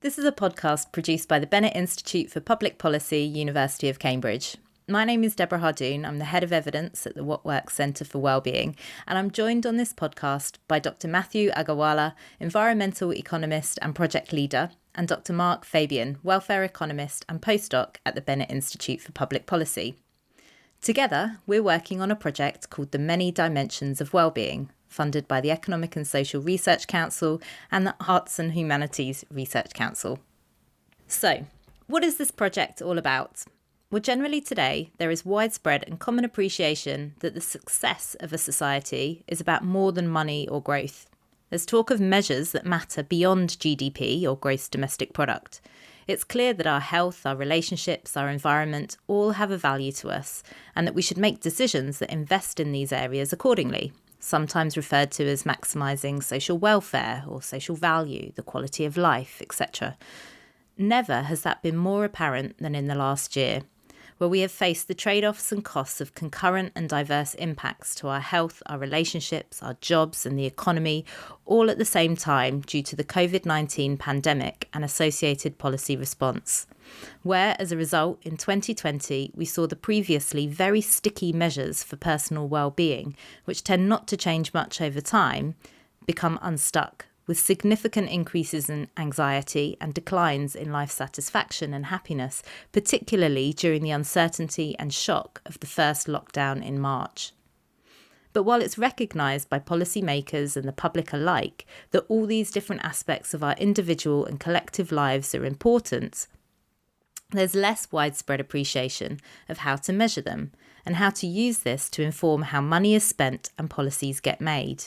This is a podcast produced by the Bennett Institute for Public Policy, University of Cambridge. My name is Deborah Hardoon. I'm the Head of Evidence at the What Works Centre for Wellbeing, and I'm joined on this podcast by Dr Matthew Agarwala, environmental economist and project leader, and Dr Mark Fabian, welfare economist and postdoc at the Bennett Institute for Public Policy. Together, we're working on a project called The Many Dimensions of Wellbeing, funded by the Economic and Social Research Council and the Arts and Humanities Research Council. So, what is this project all about? Well, generally today, there is widespread and common appreciation that the success of a society is about more than money or growth. There's talk of measures that matter beyond GDP or gross domestic product. It's clear that our health, our relationships, our environment all have a value to us, and that we should make decisions that invest in these areas accordingly, sometimes referred to as maximising social welfare or social value, the quality of life, etc. Never has that been more apparent than in the last year, where we have faced the trade-offs and costs of concurrent and diverse impacts to our health, our relationships, our jobs and the economy, all at the same time due to the COVID-19 pandemic and associated policy response. Where, as a result, in 2020, we saw the previously very sticky measures for personal well-being, which tend not to change much over time, become unstuck, with significant increases in anxiety and declines in life satisfaction and happiness, particularly during the uncertainty and shock of the first lockdown in March. But while it's recognised by policymakers and the public alike that all these different aspects of our individual and collective lives are important, there's less widespread appreciation of how to measure them and how to use this to inform how money is spent and policies get made.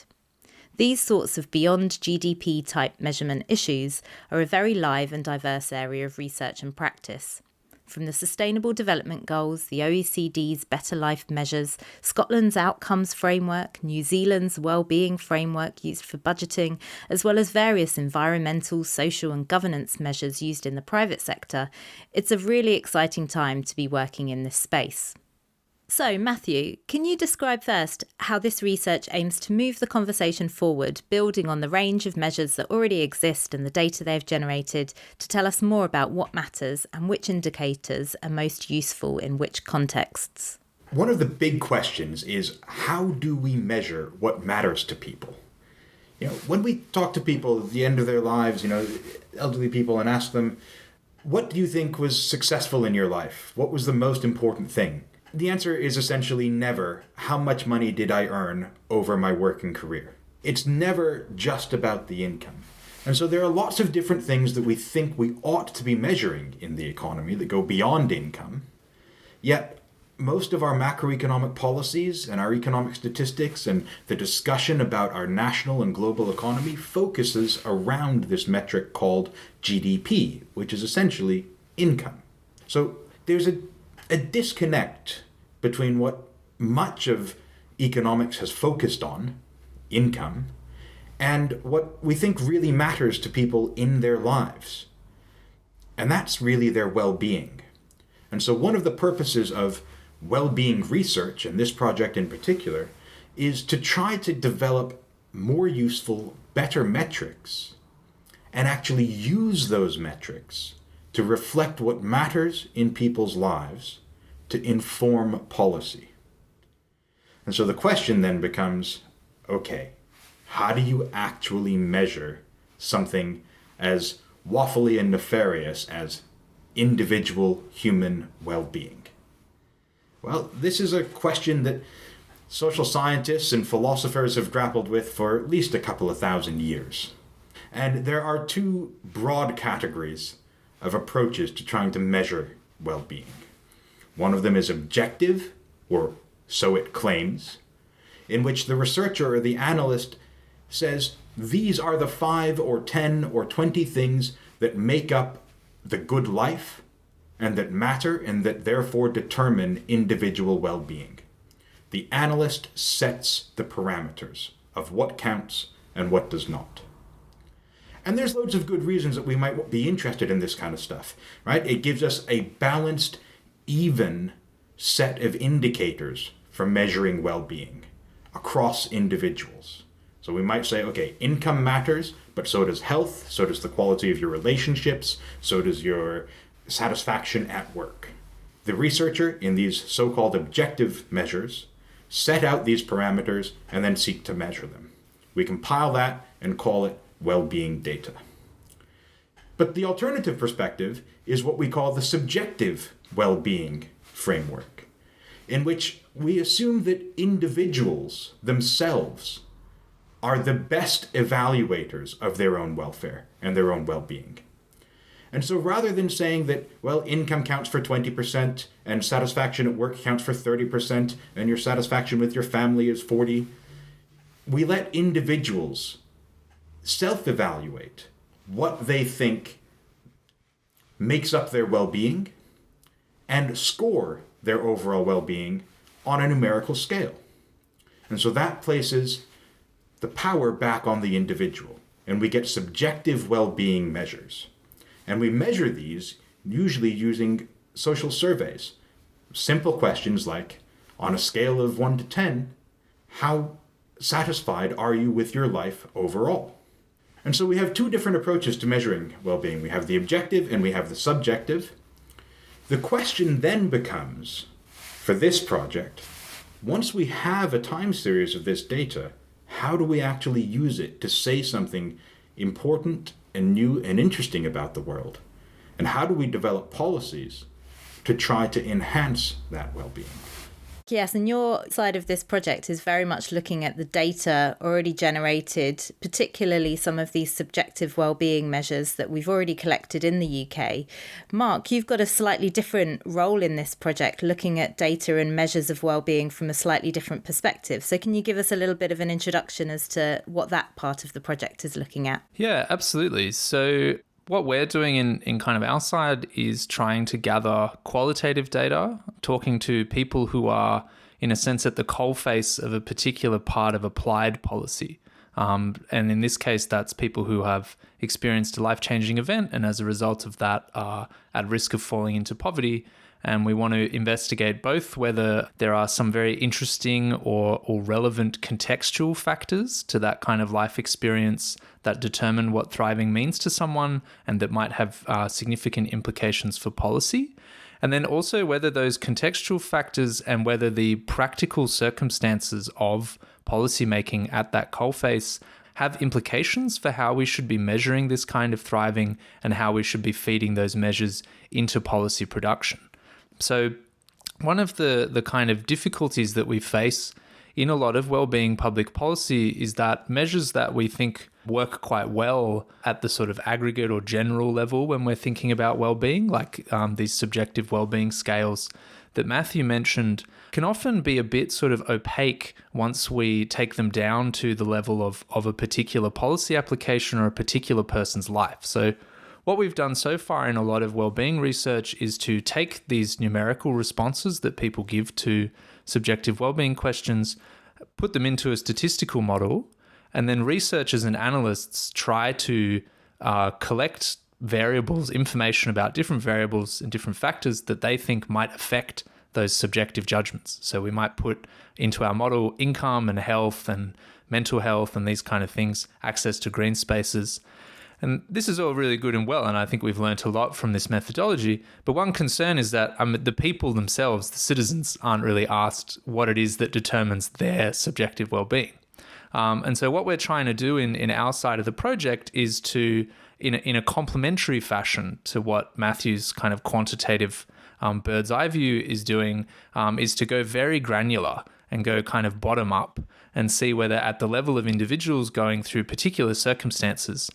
These sorts of beyond GDP type measurement issues are a very live and diverse area of research and practice. From the Sustainable Development Goals, the OECD's Better Life Measures, Scotland's Outcomes Framework, New Zealand's Wellbeing Framework used for budgeting, as well as various environmental, social and governance measures used in the private sector, it's a really exciting time to be working in this space. So, Matthew, can you describe first how this research aims to move the conversation forward, building on the range of measures that already exist and the data they've generated, to tell us more about what matters and which indicators are most useful in which contexts? One of the big questions is, how do we measure what matters to people? When we talk to people at the end of their lives, elderly people, and ask them, what do you think was successful in your life? What was the most important thing? The answer is essentially never, how much money did I earn over my working career? It's never just about the income. And so there are lots of different things that we think we ought to be measuring in the economy that go beyond income. Yet, most of our macroeconomic policies and our economic statistics and the discussion about our national and global economy focuses around this metric called GDP, which is essentially income. So there's a disconnect between what much of economics has focused on, income, and what we think really matters to people in their lives. And that's really their well-being. And so one of the purposes of well-being research, and this project in particular, is to try to develop more useful, better metrics, and actually use those metrics to reflect what matters in people's lives, to inform policy. And so the question then becomes, okay, how do you actually measure something as waffly and nefarious as individual human well-being? Well, this is a question that social scientists and philosophers have grappled with for at least a couple of thousand years. And there are two broad categories of approaches to trying to measure well-being. One of them is objective, or so it claims, in which the researcher or the analyst says, these are the 5 or 10 or 20 things that make up the good life and that matter and that therefore determine individual well-being. The analyst sets the parameters of what counts and what does not. And there's loads of good reasons that we might be interested in this kind of stuff, right? It gives us a balanced, even set of indicators for measuring well-being across individuals. So we might say, okay, income matters, but so does health, so does the quality of your relationships, so does your satisfaction at work. The researcher in these so-called objective measures set out these parameters and then seek to measure them. We compile that and call it well-being data. But the alternative perspective is what we call the subjective well-being framework, in which we assume that individuals themselves are the best evaluators of their own welfare and their own well-being. And so rather than saying that, well, income counts for 20% and satisfaction at work counts for 30% and your satisfaction with your family is 40%, we let individuals self-evaluate what they think makes up their well-being and score their overall well-being on a numerical scale. And so that places the power back on the individual, and we get subjective well-being measures. And we measure these usually using social surveys. Simple questions like, on a scale of 1 to 10, how satisfied are you with your life overall? And so we have two different approaches to measuring well-being. We have the objective and we have the subjective. The question then becomes, for this project, once we have a time series of this data, how do we actually use it to say something important and new and interesting about the world? And how do we develop policies to try to enhance that well-being? Yes, and your side of this project is very much looking at the data already generated, particularly some of these subjective wellbeing measures that we've already collected in the UK. Mark, you've got a slightly different role in this project, looking at data and measures of wellbeing from a slightly different perspective. So can you give us a little bit of an introduction as to what that part of the project is looking at? Yeah, absolutely. So what we're doing in kind of our side is trying to gather qualitative data, talking to people who are, in a sense, at the coalface of a particular part of applied policy. And in this case, that's people who have experienced a life-changing event and as a result of that are at risk of falling into poverty. And we want to investigate both whether there are some very interesting or relevant contextual factors to that kind of life experience that determine what thriving means to someone and that might have significant implications for policy. And then also whether those contextual factors and whether the practical circumstances of policymaking at that coalface have implications for how we should be measuring this kind of thriving and how we should be feeding those measures into policy production. So one of the kind of difficulties that we face in a lot of wellbeing public policy is that measures that we think work quite well at the sort of aggregate or general level when we're thinking about wellbeing, like these subjective wellbeing scales that Matthew mentioned, can often be a bit sort of opaque once we take them down to the level of a particular policy application or a particular person's life. So what we've done so far in a lot of wellbeing research is to take these numerical responses that people give to subjective wellbeing questions, put them into a statistical model, and then researchers and analysts try to collect variables, information about different variables and different factors that they think might affect those subjective judgments. So we might put into our model income and health and mental health and these kind of things, access to green spaces. And this is all really good and well, and I think we've learned a lot from this methodology. But one concern is that the people themselves, the citizens, aren't really asked what it is that determines their subjective well-being. And so what we're trying to do in our side of the project is to, in a complementary fashion to what Matthew's kind of quantitative bird's eye view is doing, is to go very granular and go kind of bottom up and see whether at the level of individuals going through particular circumstances,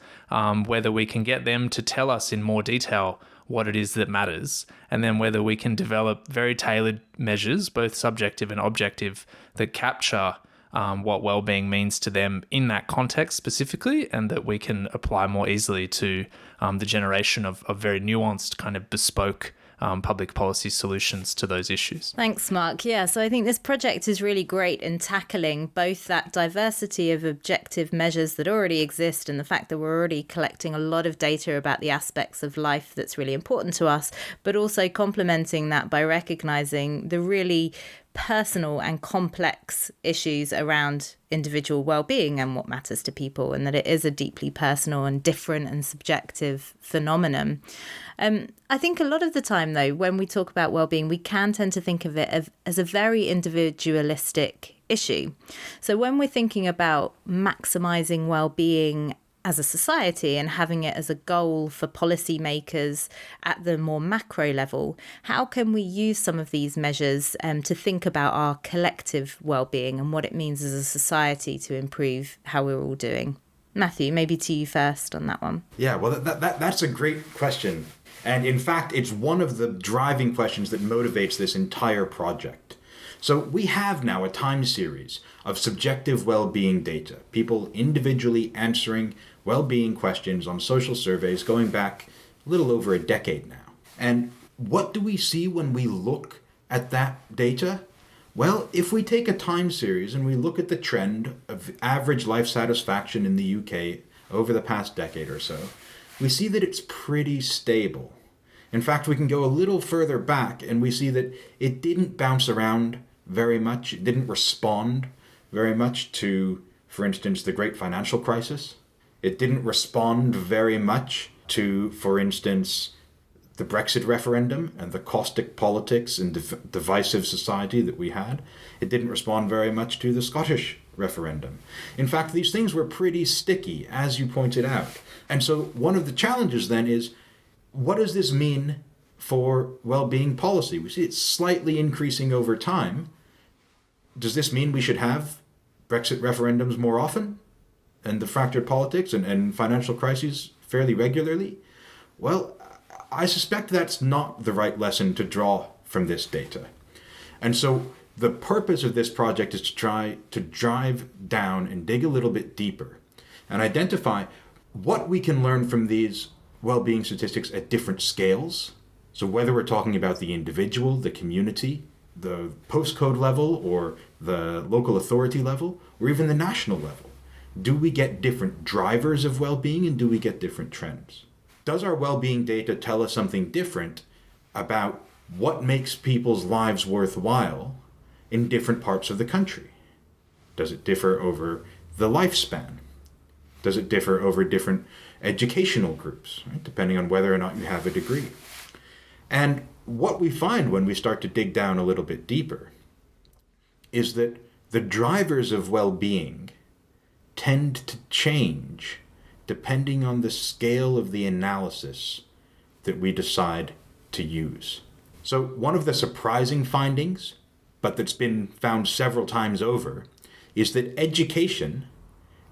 whether we can get them to tell us in more detail what it is that matters, and then whether we can develop very tailored measures, both subjective and objective, that capture what well-being means to them in that context specifically, and that we can apply more easily to the generation of very nuanced kind of bespoke public policy solutions to those issues. Thanks, Mark. Yeah, so I think this project is really great in tackling both that diversity of objective measures that already exist and the fact that we're already collecting a lot of data about the aspects of life that's really important to us, but also complementing that by recognizing the really personal and complex issues around individual well-being and what matters to people, and that it is a deeply personal and different and subjective phenomenon. I think a lot of the time, though, when we talk about well-being, we can tend to think of it as a very individualistic issue. So when we're thinking about maximising well-being as a society and having it as a goal for policymakers at the more macro level, how can we use some of these measures to think about our collective well-being and what it means as a society to improve how we're all doing? Matthew, maybe to you first on that one. Yeah, well, that's a great question. And in fact, it's one of the driving questions that motivates this entire project. So we have now a time series of subjective well-being data, people individually answering well-being questions on social surveys going back a little over a decade now. And what do we see when we look at that data? Well, if we take a time series and we look at the trend of average life satisfaction in the UK over the past decade or so, we see that it's pretty stable. In fact, we can go a little further back and we see that it didn't bounce around very much. It didn't respond very much to, for instance, the great financial crisis. It didn't respond very much to, for instance, the Brexit referendum and the caustic politics and divisive society that we had. It didn't respond very much to the Scottish referendum. In fact, these things were pretty sticky, as you pointed out. And so one of the challenges then is, what does this mean for well-being policy? We see it slightly increasing over time. Does this mean we should have Brexit referendums more often and the fractured politics and financial crises fairly regularly? Well, I suspect that's not the right lesson to draw from this data. And so the purpose of this project is to try to drive down and dig a little bit deeper and identify what we can learn from these well-being statistics at different scales. So whether we're talking about the individual, the community, the postcode level, or the local authority level, or even the national level, do we get different drivers of well-being and do we get different trends? Does our well-being data tell us something different about what makes people's lives worthwhile in different parts of the country? Does it differ over the lifespan? Does it differ over different educational groups, right? Depending on whether or not you have a degree? And what we find when we start to dig down a little bit deeper is that the drivers of well-being tend to change depending on the scale of the analysis that we decide to use. So one of the surprising findings, but that's been found several times over, is that education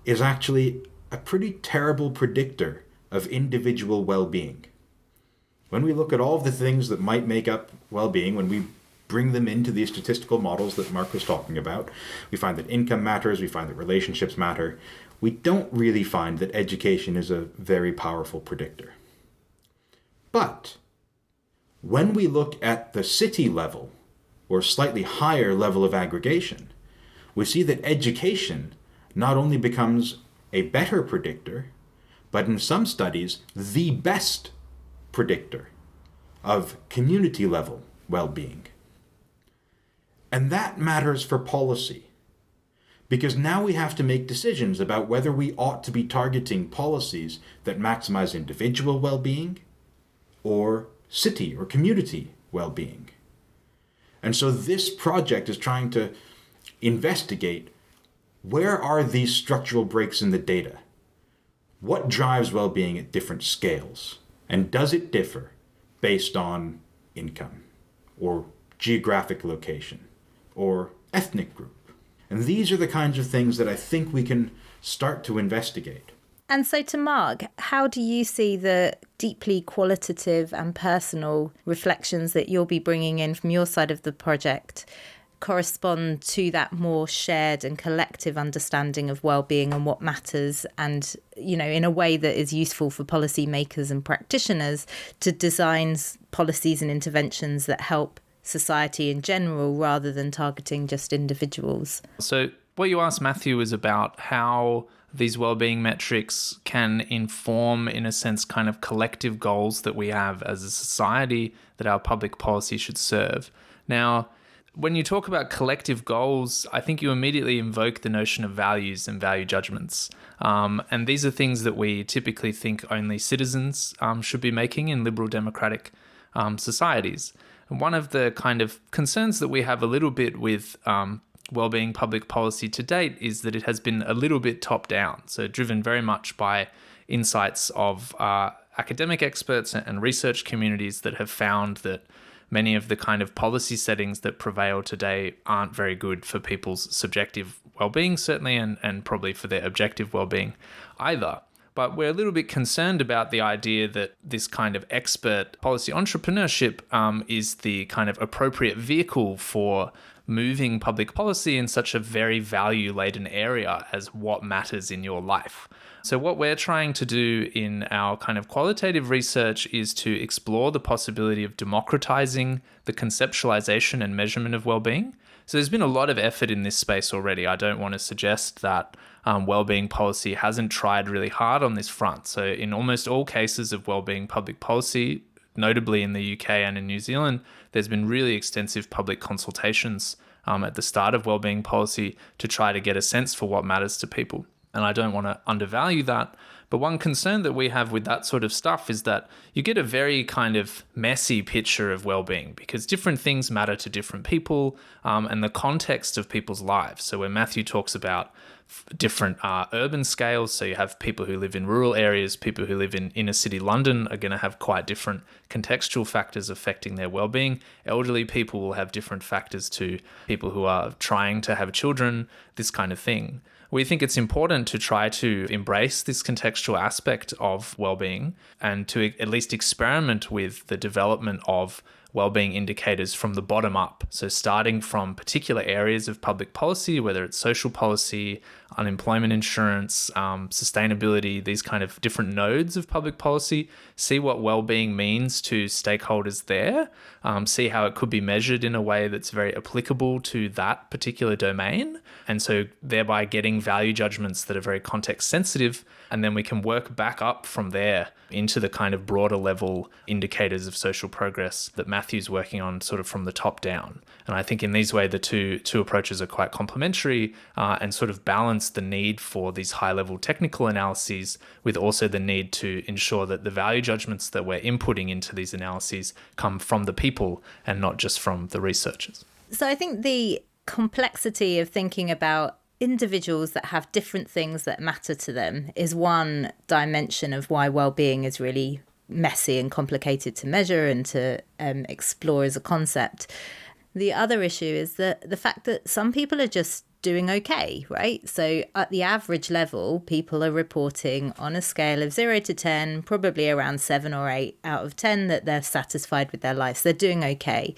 is actually a pretty terrible predictor of individual well-being. When we look at all of the things that might make up well-being, when we bring them into these statistical models that Mark was talking about, we find that income matters, we find that relationships matter. We don't really find that education is a very powerful predictor. But when we look at the city level, or slightly higher level of aggregation, we see that education not only becomes a better predictor, but in some studies, the best predictor of community level well-being. And that matters for policy, because now we have to make decisions about whether we ought to be targeting policies that maximize individual well-being or city or community well-being. And so this project is trying to investigate, where are these structural breaks in the data? What drives well-being at different scales? And does it differ based on income or geographic location or ethnic group? And these are the kinds of things that I think we can start to investigate. And so to Mark, how do you see the deeply qualitative and personal reflections that you'll be bringing in from your side of the project correspond to that more shared and collective understanding of well-being and what matters, and, you know, in a way that is useful for policymakers and practitioners to design policies and interventions that help society in general rather than targeting just individuals? So what you asked Matthew is about how these well-being metrics can inform, in a sense, kind of collective goals that we have as a society that our public policy should serve. Now, when you talk about collective goals, I think you immediately invoke the notion of values and value judgments. And these are things that we typically think only citizens should be making in liberal democratic societies. And one of the kind of concerns that we have a little bit with wellbeing public policy to date is that it has been a little bit top down, so driven very much by insights of academic experts and research communities that have found that many of the kind of policy settings that prevail today aren't very good for people's subjective well-being, certainly, and probably for their objective well-being either. But we're a little bit concerned about the idea that this kind of expert policy entrepreneurship is the kind of appropriate vehicle for moving public policy in such a very value-laden area as what matters in your life. So what we're trying to do in our kind of qualitative research is to explore the possibility of democratizing the conceptualization and measurement of well-being. So there's been a lot of effort in this space already. I don't want to suggest that wellbeing policy hasn't tried really hard on this front. So in almost all cases of wellbeing public policy, notably in the UK and in New Zealand, there's been really extensive public consultations at the start of wellbeing policy to try to get a sense for what matters to people. And I don't want to undervalue that. But one concern that we have with that sort of stuff is that you get a very kind of messy picture of well-being because different things matter to different people and the context of people's lives. So when Matthew talks about different urban scales, so you have people who live in rural areas, people who live in inner city London are going to have quite different contextual factors affecting their well-being. Elderly people will have different factors to people who are trying to have children, this kind of thing. We think it's important to try to embrace this contextual aspect of well-being and to at least experiment with the development of well-being indicators from the bottom up. So starting from particular areas of public policy, whether it's social policy, unemployment insurance, sustainability, these kind of different nodes of public policy, see what well-being means to stakeholders there, see how it could be measured in a way that's very applicable to that particular domain. And so thereby getting value judgments that are very context sensitive. And then we can work back up from there into the kind of broader level indicators of social progress that Matthew's working on sort of from the top down. And I think in these ways, the two approaches are quite complementary and sort of balance the need for these high level technical analyses with also the need to ensure that the value judgments that we're inputting into these analyses come from the people and not just from the researchers. So I think the complexity of thinking about individuals that have different things that matter to them is one dimension of why well-being is really messy and complicated to measure and to explore as a concept. The other issue is that the fact that some people are just doing okay, right? So at the average level, people are reporting on a scale of 0 to 10, probably around 7 or 8 out of 10 that they're satisfied with their lives. They're doing okay.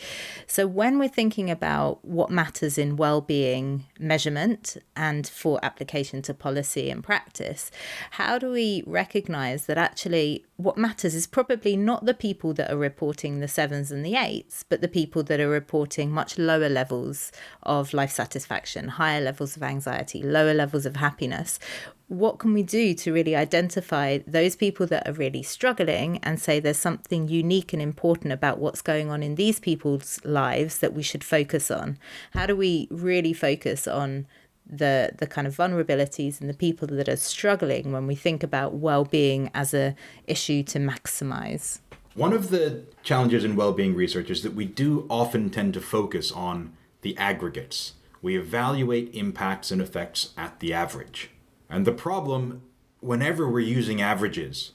So when we're thinking about what matters in well-being measurement and for application to policy and practice, how do we recognize that actually what matters is probably not the people that are reporting the 7s and the 8s, but the people that are reporting much lower levels of life satisfaction, higher levels of anxiety, lower levels of happiness? What can we do to really identify those people that are really struggling and say there's something unique and important about what's going on in these people's lives that we should focus on? How do we really focus on the kind of vulnerabilities and the people that are struggling when we think about well-being as a issue to maximize? One of the challenges in well-being research is that we do often tend to focus on the aggregates. We evaluate impacts and effects at the average. And the problem, whenever we're using averages,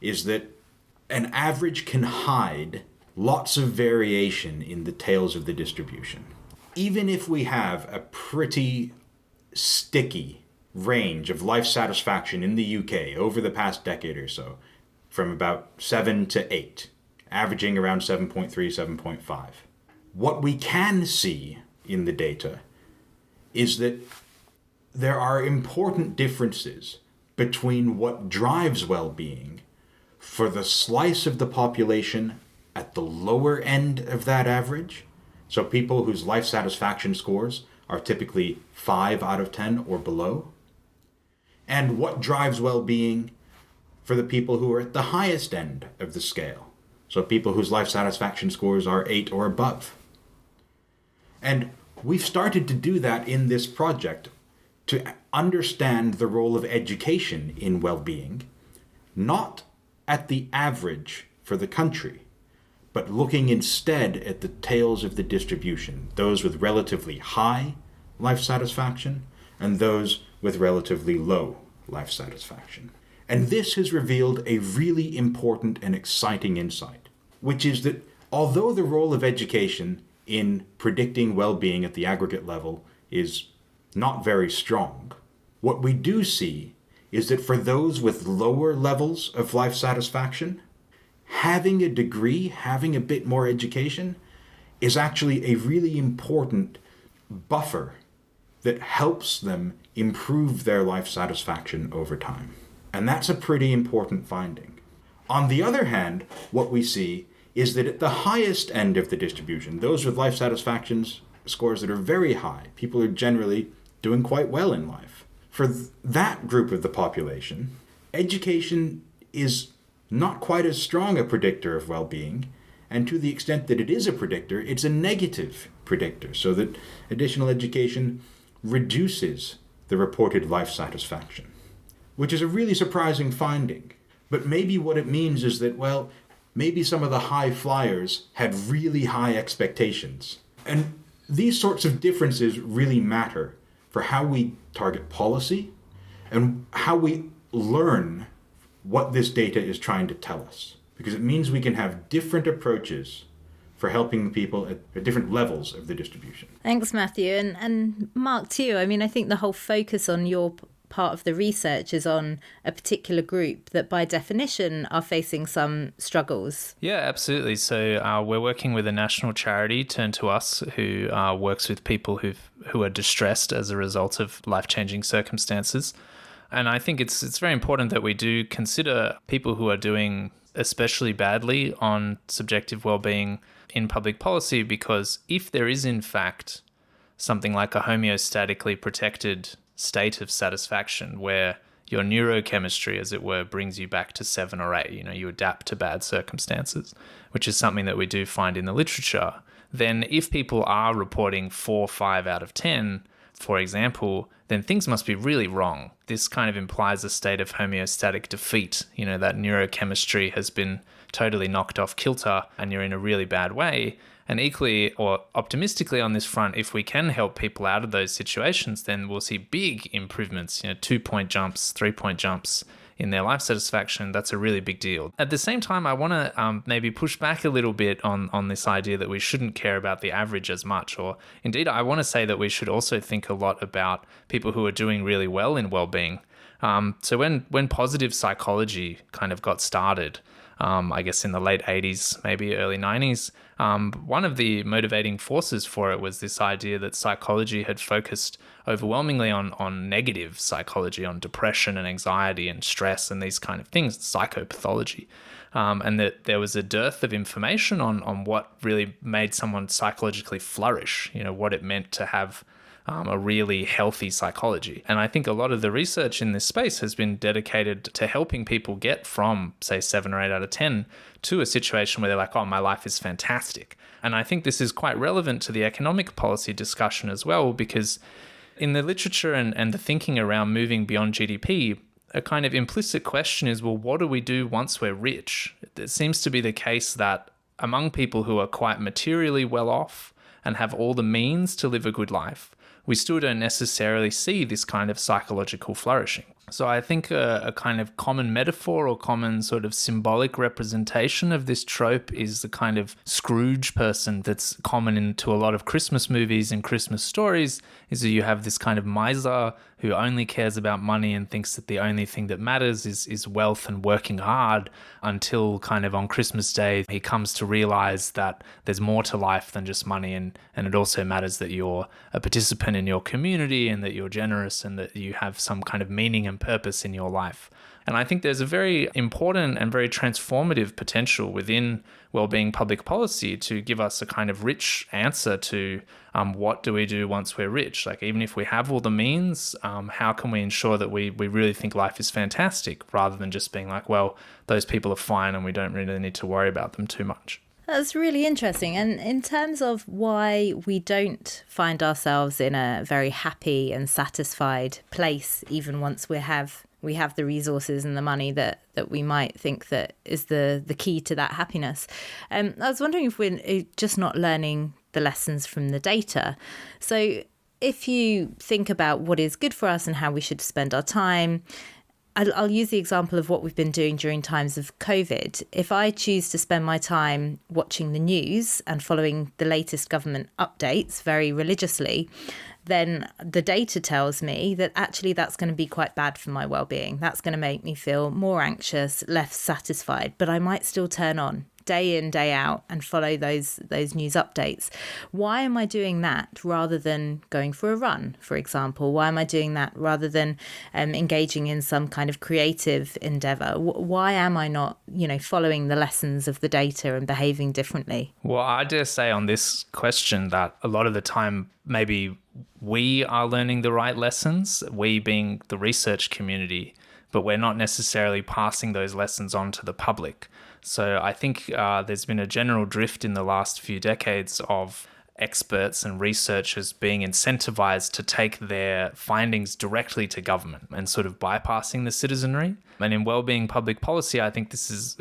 is that an average can hide lots of variation in the tails of the distribution. Even if we have a pretty sticky range of life satisfaction in the UK over the past decade or so, from about 7 to 8, averaging around 7.3, 7.5. What we can see in the data is that there are important differences between what drives well-being for the slice of the population at the lower end of that average, so people whose life satisfaction scores are typically 5 out of 10 or below, and what drives well-being for the people who are at the highest end of the scale, so people whose life satisfaction scores are 8 or above. And we've started to do that in this project to understand the role of education in well-being, not at the average for the country, but looking instead at the tails of the distribution, those with relatively high life satisfaction and those with relatively low life satisfaction. And this has revealed a really important and exciting insight, which is that although the role of education in predicting well-being at the aggregate level is not very strong, what we do see is that for those with lower levels of life satisfaction, having a degree, having a bit more education, is actually a really important buffer that helps them improve their life satisfaction over time. And that's a pretty important finding. On the other hand, what we see is that at the highest end of the distribution, those with life satisfaction scores that are very high, people are generally doing quite well in life. For that group of the population, education is not quite as strong a predictor of well-being, and to the extent that it is a predictor, it's a negative predictor, so that additional education reduces the reported life satisfaction, which is a really surprising finding. But maybe what it means is that, well, maybe some of the high flyers had really high expectations. And these sorts of differences really matter for how we target policy and how we learn what this data is trying to tell us. Because it means we can have different approaches for helping people at different levels of the distribution. Thanks, Matthew. And Mark, too. I mean, I think the whole focus on your part of the research is on a particular group that by definition are facing some struggles. Yeah, absolutely. So we're working with a national charity, Turn to Us, who works with people who are distressed as a result of life-changing circumstances. And I think it's very important that we do consider people who are doing especially badly on subjective well-being in public policy, because if there is in fact something like a homeostatically protected state of satisfaction where your neurochemistry, as it were, brings you back to 7 or 8, you adapt to bad circumstances, which is something that we do find in the literature, then if people are reporting 4, 5 out of 10, for example, then things must be really wrong. This kind of implies a state of homeostatic defeat, that neurochemistry has been totally knocked off kilter and you're in a really bad way. And equally or optimistically on this front, if we can help people out of those situations, then we'll see big improvements, 2-point jumps, 3-point jumps in their life satisfaction. That's a really big deal. At the same time, I want to maybe push back a little bit on this idea that we shouldn't care about the average as much. Or indeed, I want to say that we should also think a lot about people who are doing really well in well-being. So when positive psychology kind of got started, I guess in the late 80s, maybe early 90s, one of the motivating forces for it was this idea that psychology had focused overwhelmingly on negative psychology, on depression and anxiety and stress and these kind of things, psychopathology, and that there was a dearth of information on what really made someone psychologically flourish, what it meant to have a really healthy psychology. And I think a lot of the research in this space has been dedicated to helping people get from, say, 7 or 8 out of 10 to a situation where they're like, oh, my life is fantastic. And I think this is quite relevant to the economic policy discussion as well, because in the literature and the thinking around moving beyond GDP, a kind of implicit question is, well, what do we do once we're rich? It seems to be the case that among people who are quite materially well off and have all the means to live a good life, we still don't necessarily see this kind of psychological flourishing. So I think a kind of common metaphor or common sort of symbolic representation of this trope is the kind of Scrooge person that's common into a lot of Christmas movies and Christmas stories, is that you have this kind of miser who only cares about money and thinks that the only thing that matters is wealth and working hard, until kind of on Christmas Day he comes to realize that there's more to life than just money, and it also matters that you're a participant in your community and that you're generous and that you have some kind of meaning and purpose in your life. And I think there's a very important and very transformative potential within wellbeing public policy to give us a kind of rich answer to what do we do once we're rich? Like, even if we have all the means, how can we ensure that we really think life is fantastic, rather than just being like, well, those people are fine and we don't really need to worry about them too much. That's really interesting. And in terms of why we don't find ourselves in a very happy and satisfied place, even once we have the resources and the money that we might think that is the key to that happiness. I was wondering if we're just not learning the lessons from the data. So if you think about what is good for us and how we should spend our time, I'll use the example of what we've been doing during times of COVID. If I choose to spend my time watching the news and following the latest government updates very religiously, then the data tells me that actually that's going to be quite bad for my well-being. That's going to make me feel more anxious, less satisfied, but I might still turn on day in, day out and follow those news updates. Why am I doing that rather than going for a run, for example? Why am I doing that rather than engaging in some kind of creative endeavor? Why am I not, following the lessons of the data and behaving differently? Well, I dare say on this question that a lot of the time, maybe we are learning the right lessons, we being the research community, but we're not necessarily passing those lessons on to the public. So I think there's been a general drift in the last few decades of experts and researchers being incentivized to take their findings directly to government and sort of bypassing the citizenry. And in wellbeing public policy, I think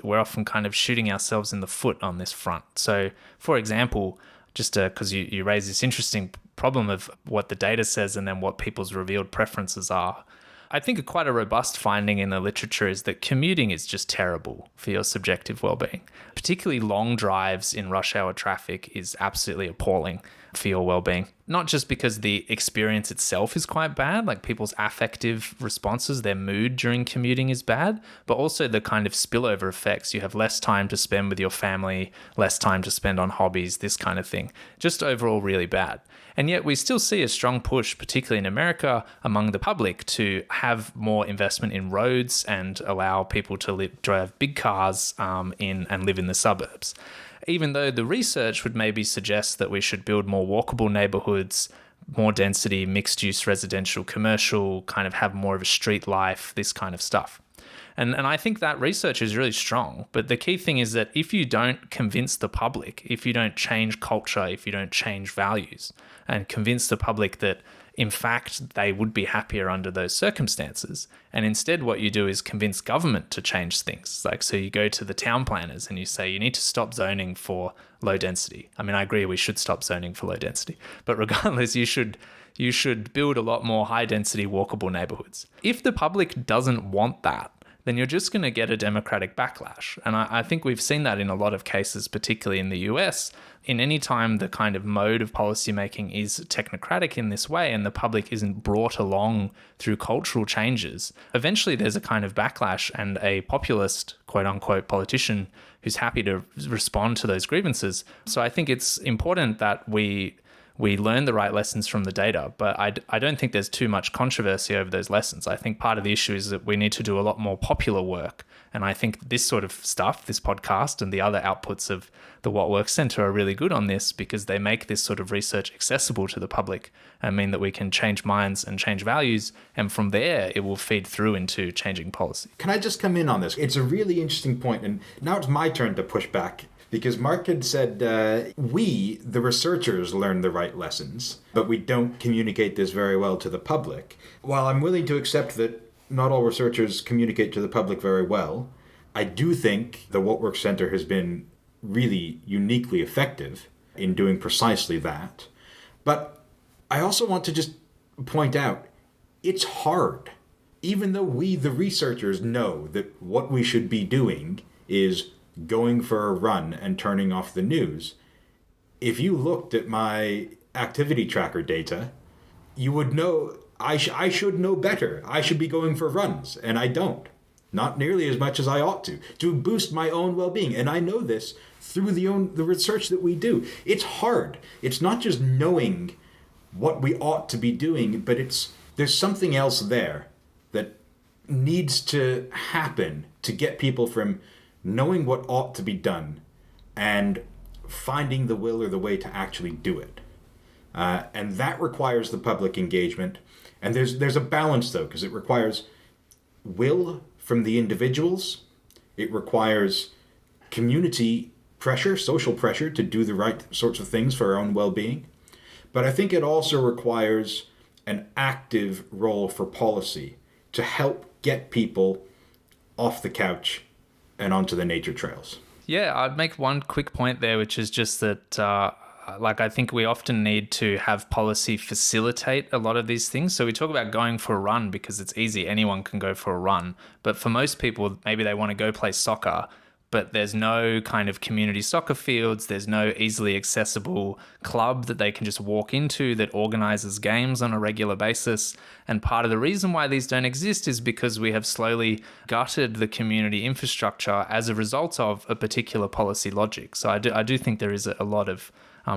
we're often kind of shooting ourselves in the foot on this front. So, for example, just because you raise this interesting problem of what the data says and then what people's revealed preferences are. I think quite a robust finding in the literature is that commuting is just terrible for your subjective well-being. Particularly long drives in rush hour traffic is absolutely appalling for your well-being. Not just because the experience itself is quite bad, like people's affective responses, their mood during commuting is bad, but also the kind of spillover effects. You have less time to spend with your family, less time to spend on hobbies, this kind of thing. Just overall really bad. And yet we still see a strong push, particularly in America, among the public to have more investment in roads and allow people to drive big cars and live in the suburbs. Even though the research would maybe suggest that we should build more walkable neighborhoods, more density, mixed-use residential, commercial, kind of have more of a street life, this kind of stuff. And I think that research is really strong. But the key thing is that if you don't convince the public, if you don't change culture, if you don't change values and convince the public that, in fact, they would be happier under those circumstances, and instead what you do is convince government to change things. So you go to the town planners and you say, you need to stop zoning for low density. I mean, I agree we should stop zoning for low density. But regardless, you should build a lot more high density walkable neighborhoods. If the public doesn't want that, then you're just going to get a democratic backlash. And I think we've seen that in a lot of cases, particularly in the US. In any time the kind of mode of policymaking is technocratic in this way and the public isn't brought along through cultural changes, eventually there's a kind of backlash and a populist, quote unquote, politician who's happy to respond to those grievances. So I think it's important that we learn the right lessons from the data, but I don't think there's too much controversy over those lessons. I think part of the issue is that we need to do a lot more popular work. And I think this sort of stuff, this podcast and the other outputs of the What Works Centre are really good on this because they make this sort of research accessible to the public and mean that we can change minds and change values. And from there, it will feed through into changing policy. Can I just come in on this? It's a really interesting point. And now it's my turn to push back. Because Mark had said, we, the researchers, learn the right lessons, but we don't communicate this very well to the public. While I'm willing to accept that not all researchers communicate to the public very well, I do think the What Works Centre has been really uniquely effective in doing precisely that. But I also want to just point out, it's hard. Even though we, the researchers, know that what we should be doing is going for a run and turning off the news. If you looked at my activity tracker data, you would know I should know better. I should be going for runs, and I don't. Not nearly as much as I ought to boost my own well-being. And I know this through the research that we do. It's hard. It's not just knowing what we ought to be doing, but there's something else there that needs to happen to get people from knowing what ought to be done and finding the will or the way to actually do it. And that requires the public engagement. And there's a balance, though, because it requires will from the individuals. It requires community pressure, social pressure, to do the right sorts of things for our own well-being. But I think it also requires an active role for policy to help get people off the couch and onto the nature trails. Yeah, I'd make one quick point there, which is just that, I think we often need to have policy facilitate a lot of these things. So we talk about going for a run because it's easy. Anyone can go for a run. But for most people, maybe they want to go play soccer, but there's no kind of community soccer fields. There's no easily accessible club that they can just walk into that organizes games on a regular basis. And part of the reason why these don't exist is because we have slowly gutted the community infrastructure as a result of a particular policy logic. So I do think there is a lot of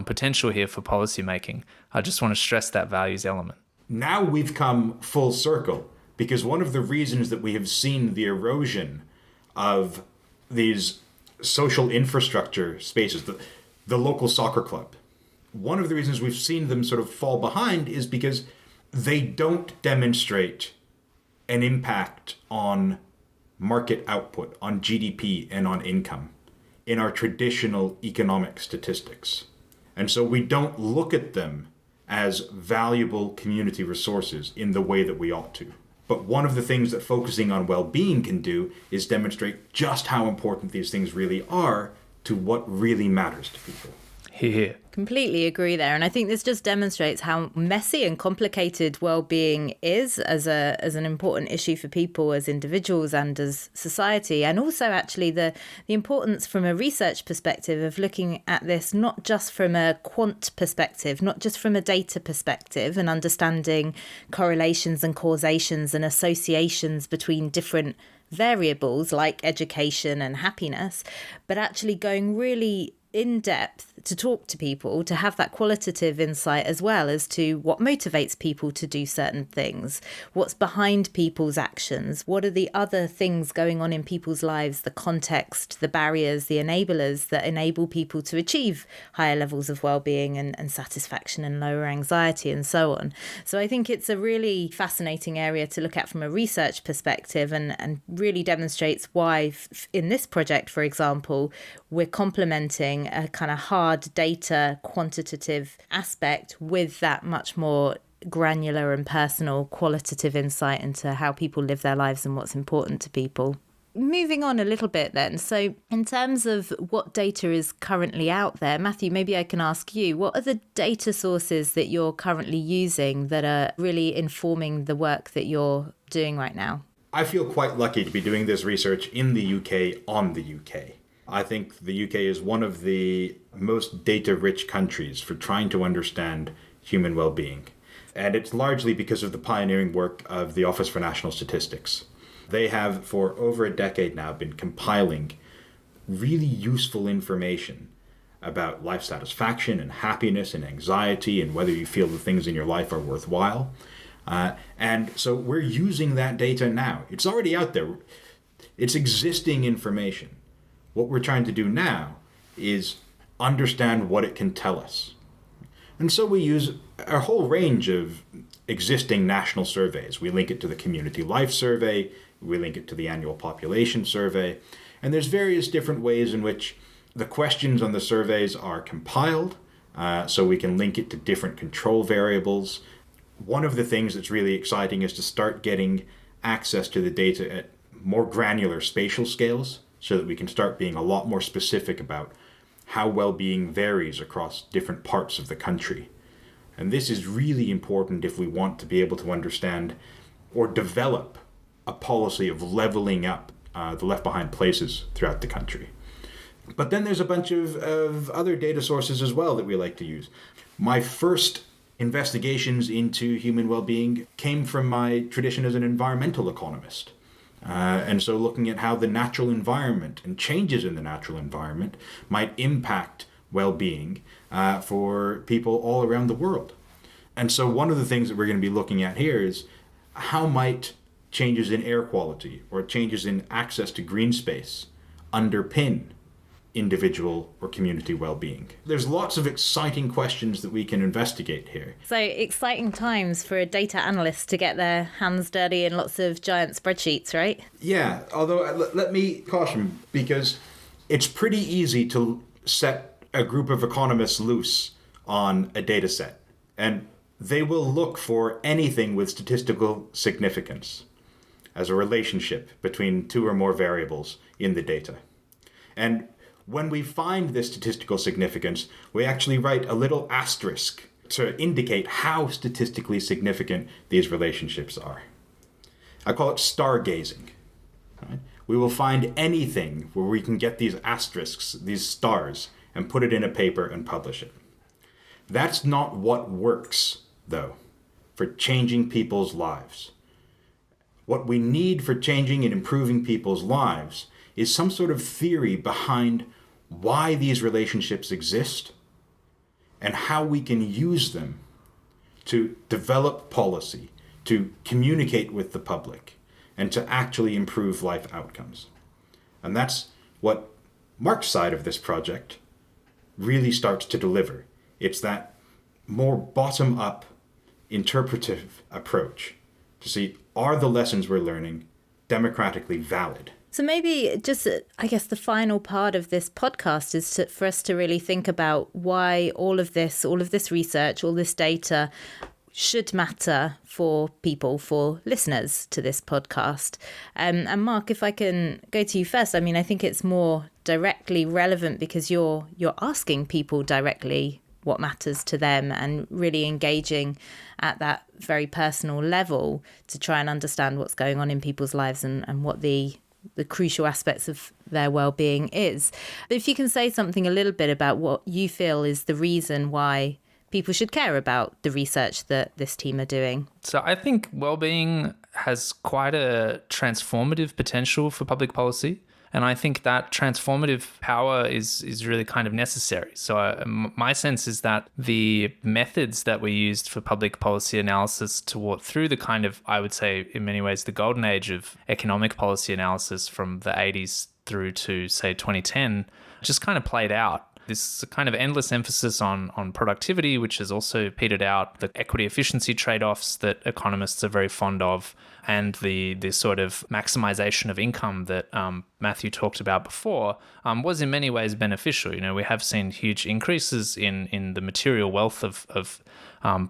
potential here for policy making. I just want to stress that values element. Now we've come full circle, because one of the reasons that we have seen the erosion of these social infrastructure spaces, the local soccer club, one of the reasons we've seen them sort of fall behind is because they don't demonstrate an impact on market output, on GDP, and on income in our traditional economic statistics. And so we don't look at them as valuable community resources in the way that we ought to. But one of the things that focusing on well-being can do is demonstrate just how important these things really are to what really matters to people. Here. Completely agree there. And I think this just demonstrates how messy and complicated well-being is as an important issue for people as individuals and as society. And also actually the importance from a research perspective of looking at this not just from a quant perspective, not just from a data perspective and understanding correlations and causations and associations between different variables like education and happiness, but actually going really in depth to talk to people, to have that qualitative insight as well as to what motivates people to do certain things, what's behind people's actions, what are the other things going on in people's lives, the context, the barriers, the enablers that enable people to achieve higher levels of well-being and satisfaction and lower anxiety and so on. So I think it's a really fascinating area to look at from a research perspective and really demonstrates why in this project, for example, we're complementing a kind of hard data quantitative aspect with that much more granular and personal qualitative insight into how people live their lives and what's important to people. Moving on a little bit then, so in terms of what data is currently out there, Matthew, maybe I can ask you, what are the data sources that you're currently using that are really informing the work that you're doing right now? I feel quite lucky to be doing this research in the UK on the UK. I think the UK is one of the most data-rich countries for trying to understand human well-being. And it's largely because of the pioneering work of the Office for National Statistics. They have, for over a decade now, been compiling really useful information about life satisfaction and happiness and anxiety and whether you feel the things in your life are worthwhile. And so we're using that data now. It's already out there. It's existing information. What we're trying to do now is understand what it can tell us. And so we use a whole range of existing national surveys. We link it to the Community Life Survey, we link it to the Annual Population Survey, and there's various different ways in which the questions on the surveys are compiled, so we can link it to different control variables. One of the things that's really exciting is to start getting access to the data at more granular spatial scales, so that we can start being a lot more specific about how well-being varies across different parts of the country. And this is really important if we want to be able to understand or develop a policy of leveling up the left-behind places throughout the country. But then there's a bunch of other data sources as well that we like to use. My first investigations into human well-being came from my tradition as an environmental economist. And so looking at how the natural environment and changes in the natural environment might impact well-being for people all around the world. And so one of the things that we're going to be looking at here is how might changes in air quality or changes in access to green space underpin individual or community well-being. There's lots of exciting questions that we can investigate here. So exciting times for a data analyst to get their hands dirty in lots of giant spreadsheets, right? Yeah, although let me caution, because it's pretty easy to set a group of economists loose on a data set, and they will look for anything with statistical significance as a relationship between two or more variables in the data. And when we find this statistical significance, we actually write a little asterisk to indicate how statistically significant these relationships are. I call it stargazing. Right? We will find anything where we can get these asterisks, these stars, and put it in a paper and publish it. That's not what works, though, for changing people's lives. What we need for changing and improving people's lives is some sort of theory behind why these relationships exist and how we can use them to develop policy, to communicate with the public, and to actually improve life outcomes. And that's what Mark's side of this project really starts to deliver. It's that more bottom-up, interpretive approach to see, are the lessons we're learning democratically valid? So maybe just, I guess, the final part of this podcast is for us to really think about why all of this research, all this data should matter for people, for listeners to this podcast. And Mark, if I can go to you first, I mean, I think it's more directly relevant because you're asking people directly what matters to them and really engaging at that very personal level to try and understand what's going on in people's lives and what the crucial aspects of their well-being is. But if you can say something a little bit about what you feel is the reason why people should care about the research that this team are doing. So I think well-being has quite a transformative potential for public policy. And I think that transformative power is really kind of necessary. So my sense is that the methods that we used for public policy analysis through the kind of, I would say, in many ways, the golden age of economic policy analysis from the 80s through to, say, 2010, just kind of played out. This kind of endless emphasis on productivity, which has also petered out, the equity efficiency trade-offs that economists are very fond of, and the sort of maximization of income that Matthew talked about before, was in many ways beneficial. You know, we have seen huge increases in the material wealth of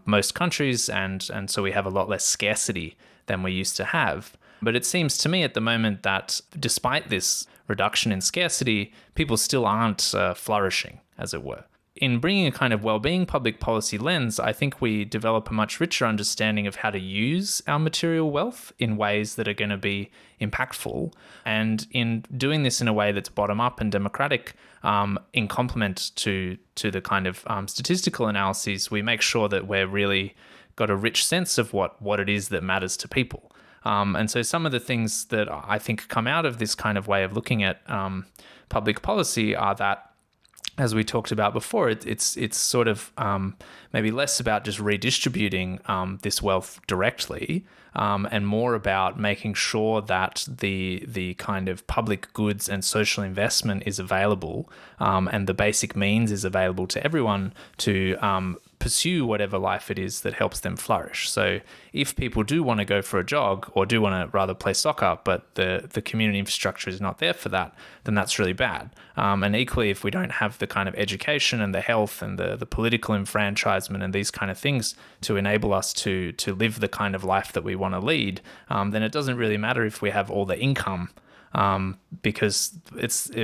most countries, and so we have a lot less scarcity than we used to have. But it seems to me at the moment that despite this reduction in scarcity, people still aren't flourishing, as it were. In bringing a kind of well-being public policy lens, I think we develop a much richer understanding of how to use our material wealth in ways that are going to be impactful. And in doing this in a way that's bottom-up and democratic, in complement to the kind of statistical analyses, we make sure that we're really got a rich sense of what it is that matters to people. And so some of the things that I think come out of this kind of way of looking at public policy are that, as we talked about before, it's sort of maybe less about just redistributing this wealth directly, and more about making sure that the kind of public goods and social investment is available, and the basic means is available to everyone to pursue whatever life it is that helps them flourish. So if people do want to go for a jog or do want to rather play soccer, but the community infrastructure is not there for that, then that's really bad. And equally, if we don't have the kind of education and the health and the political enfranchisement and these kind of things to enable us to live the kind of life that we want to lead, then it doesn't really matter if we have all the income, because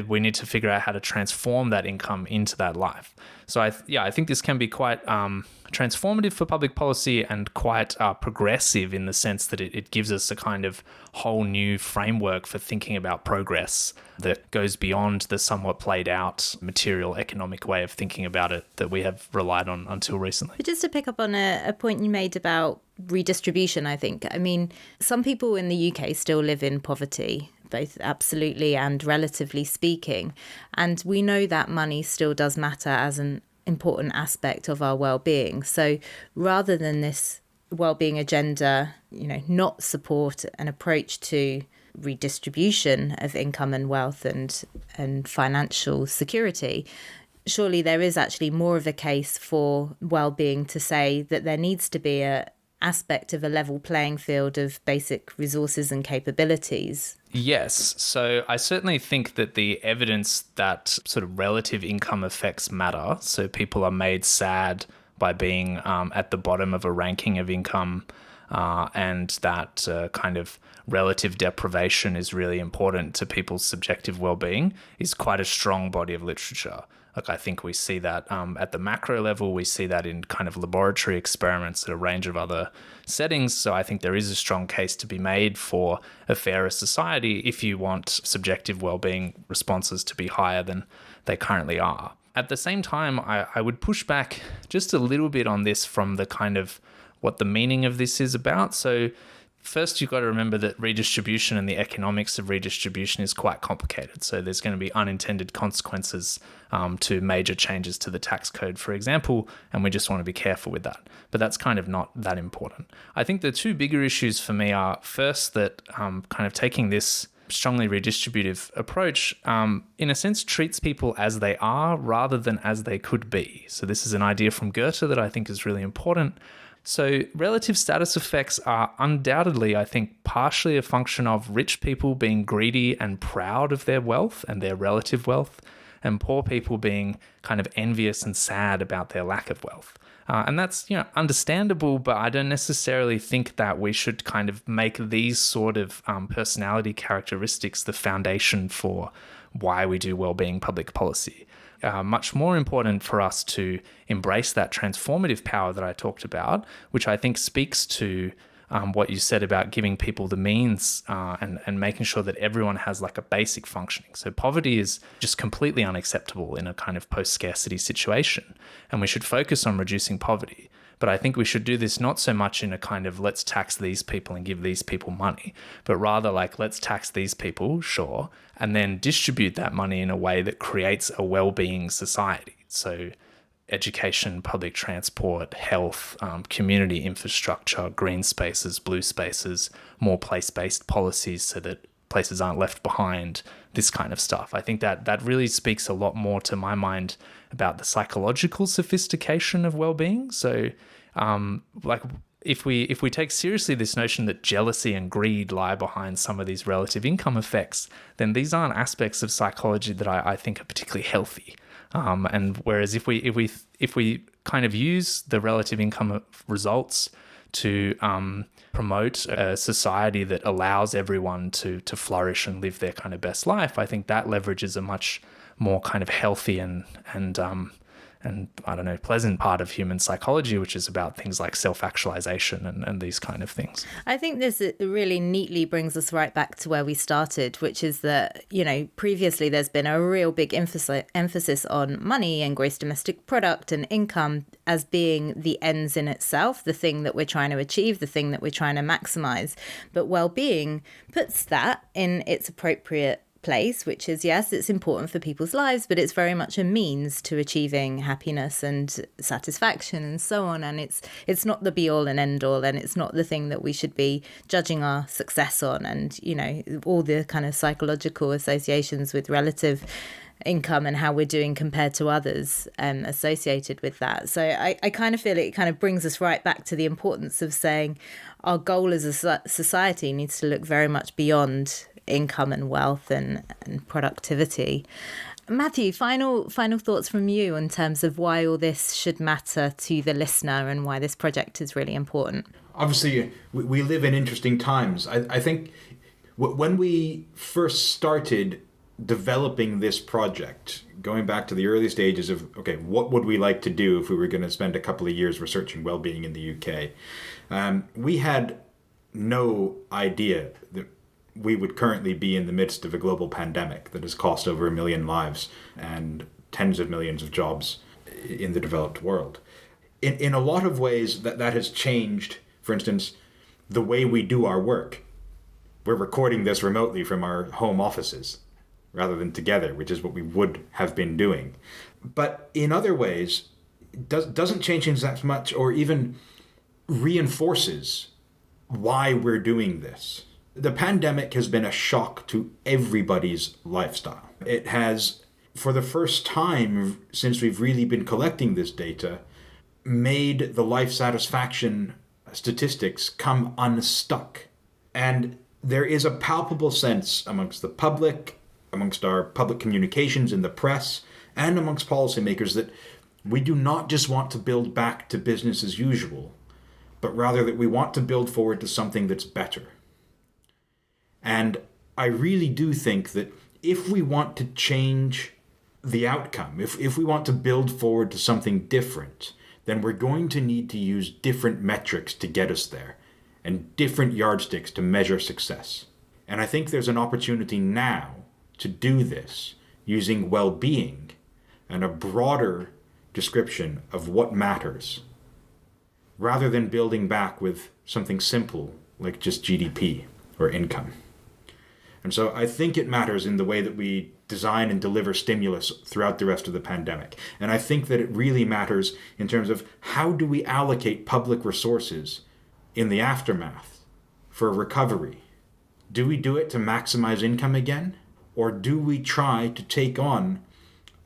we need to figure out how to transform that income into that life. So I think this can be quite transformative for public policy and quite progressive in the sense that it gives us a kind of whole new framework for thinking about progress that goes beyond the somewhat played out material economic way of thinking about it that we have relied on until recently. But just to pick up on a point you made about redistribution, I think, I mean, some people in the UK still live in poverty, both absolutely and relatively speaking. And we know that money still does matter as an important aspect of our well-being. So rather than this well-being agenda, not support an approach to redistribution of income and wealth and financial security, surely there is actually more of a case for well-being to say that there needs to be a aspect of a level playing field of basic resources and capabilities. Yes. So I certainly think that the evidence that sort of relative income effects matter, so people are made sad by being at the bottom of a ranking of income, and that kind of relative deprivation is really important to people's subjective well-being, is quite a strong body of literature. Like, I think we see that at the macro level, we see that in kind of laboratory experiments at a range of other settings. So I think there is a strong case to be made for a fairer society if you want subjective well-being responses to be higher than they currently are. At the same time, I would push back just a little bit on this from the kind of what the meaning of this is about. So first, you've got to remember that redistribution and the economics of redistribution is quite complicated. So there's going to be unintended consequences to major changes to the tax code, for example, and we just want to be careful with that. But that's kind of not that important. I think the two bigger issues for me are, first, that kind of taking this strongly redistributive approach, in a sense, treats people as they are rather than as they could be. So this is an idea from Goethe that I think is really important. So relative status effects are undoubtedly, I think, partially a function of rich people being greedy and proud of their wealth and their relative wealth, and poor people being kind of envious and sad about their lack of wealth. And that's, understandable, but I don't necessarily think that we should kind of make these sort of personality characteristics the foundation for why we do well-being public policy. Much more important for us to embrace that transformative power that I talked about, which I think speaks to what you said about giving people the means and making sure that everyone has like a basic functioning. So poverty is just completely unacceptable in a kind of post-scarcity situation, and we should focus on reducing poverty. But I think we should do this not so much in a kind of let's tax these people and give these people money, but rather like let's tax these people, sure, and then distribute that money in a way that creates a well-being society. So education, public transport, health, community infrastructure, green spaces, blue spaces, more place-based policies so that places aren't left behind, this kind of stuff. I think that really speaks a lot more to my mind about the psychological sophistication of well-being. So if we take seriously this notion that jealousy and greed lie behind some of these relative income effects, then these aren't aspects of psychology that I think are particularly healthy. And whereas if we kind of use the relative income results to promote a society that allows everyone to flourish and live their kind of best life, I think that leverages a much more kind of healthy and I don't know, pleasant part of human psychology, which is about things like self-actualization and these kind of things. I think this really neatly brings us right back to where we started, which is that, previously there's been a real big emphasis on money and gross domestic product and income as being the ends in itself, the thing that we're trying to achieve, the thing that we're trying to maximize. But well-being puts that in its appropriate place, which is, yes, it's important for people's lives, but it's very much a means to achieving happiness and satisfaction and so on. And it's not the be all and end all, and it's not the thing that we should be judging our success on. And, all the kind of psychological associations with relative income and how we're doing compared to others associated with that. So I kind of feel it kind of brings us right back to the importance of saying our goal as a society needs to look very much beyond income and wealth and productivity. Matthew, final thoughts from you in terms of why all this should matter to the listener and why this project is really important. Obviously, we live in interesting times. I think when we first started developing this project, going back to the early stages of, okay, what would we like to do if we were going to spend a couple of years researching well-being in the UK? We had no idea that we would currently be in the midst of a global pandemic that has cost over 1 million lives and tens of millions of jobs in the developed world. In a lot of ways, that has changed, for instance, the way we do our work. We're recording this remotely from our home offices rather than together, which is what we would have been doing. But in other ways, it doesn't change things that much, or even reinforces why we're doing this. The pandemic has been a shock to everybody's lifestyle. It has, for the first time since we've really been collecting this data, made the life satisfaction statistics come unstuck. And there is a palpable sense amongst the public, amongst our public communications in the press, and amongst policymakers that we do not just want to build back to business as usual, but rather that we want to build forward to something that's better. And I really do think that if we want to change the outcome, if we want to build forward to something different, then we're going to need to use different metrics to get us there and different yardsticks to measure success. And I think there's an opportunity now to do this using well-being and a broader description of what matters, rather than building back with something simple like just GDP or income. And so I think it matters in the way that we design and deliver stimulus throughout the rest of the pandemic. And I think that it really matters in terms of how do we allocate public resources in the aftermath for recovery. Do we do it to maximize income again? Or do we try to take on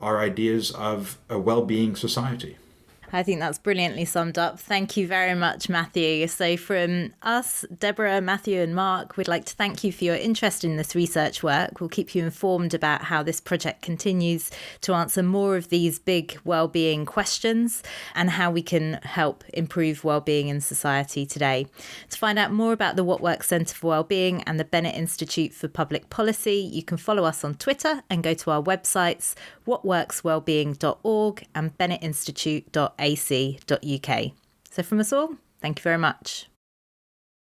our ideas of a well-being society? I think that's brilliantly summed up. Thank you very much, Matthew. So from us, Deborah, Matthew and Mark, we'd like to thank you for your interest in this research work. We'll keep you informed about how this project continues to answer more of these big well-being questions and how we can help improve well-being in society today. To find out more about the What Works Centre for Wellbeing and the Bennett Institute for Public Policy, you can follow us on Twitter and go to our websites, whatworkswellbeing.org and bennettinstitute.ac.uk. So from us all, thank you very much.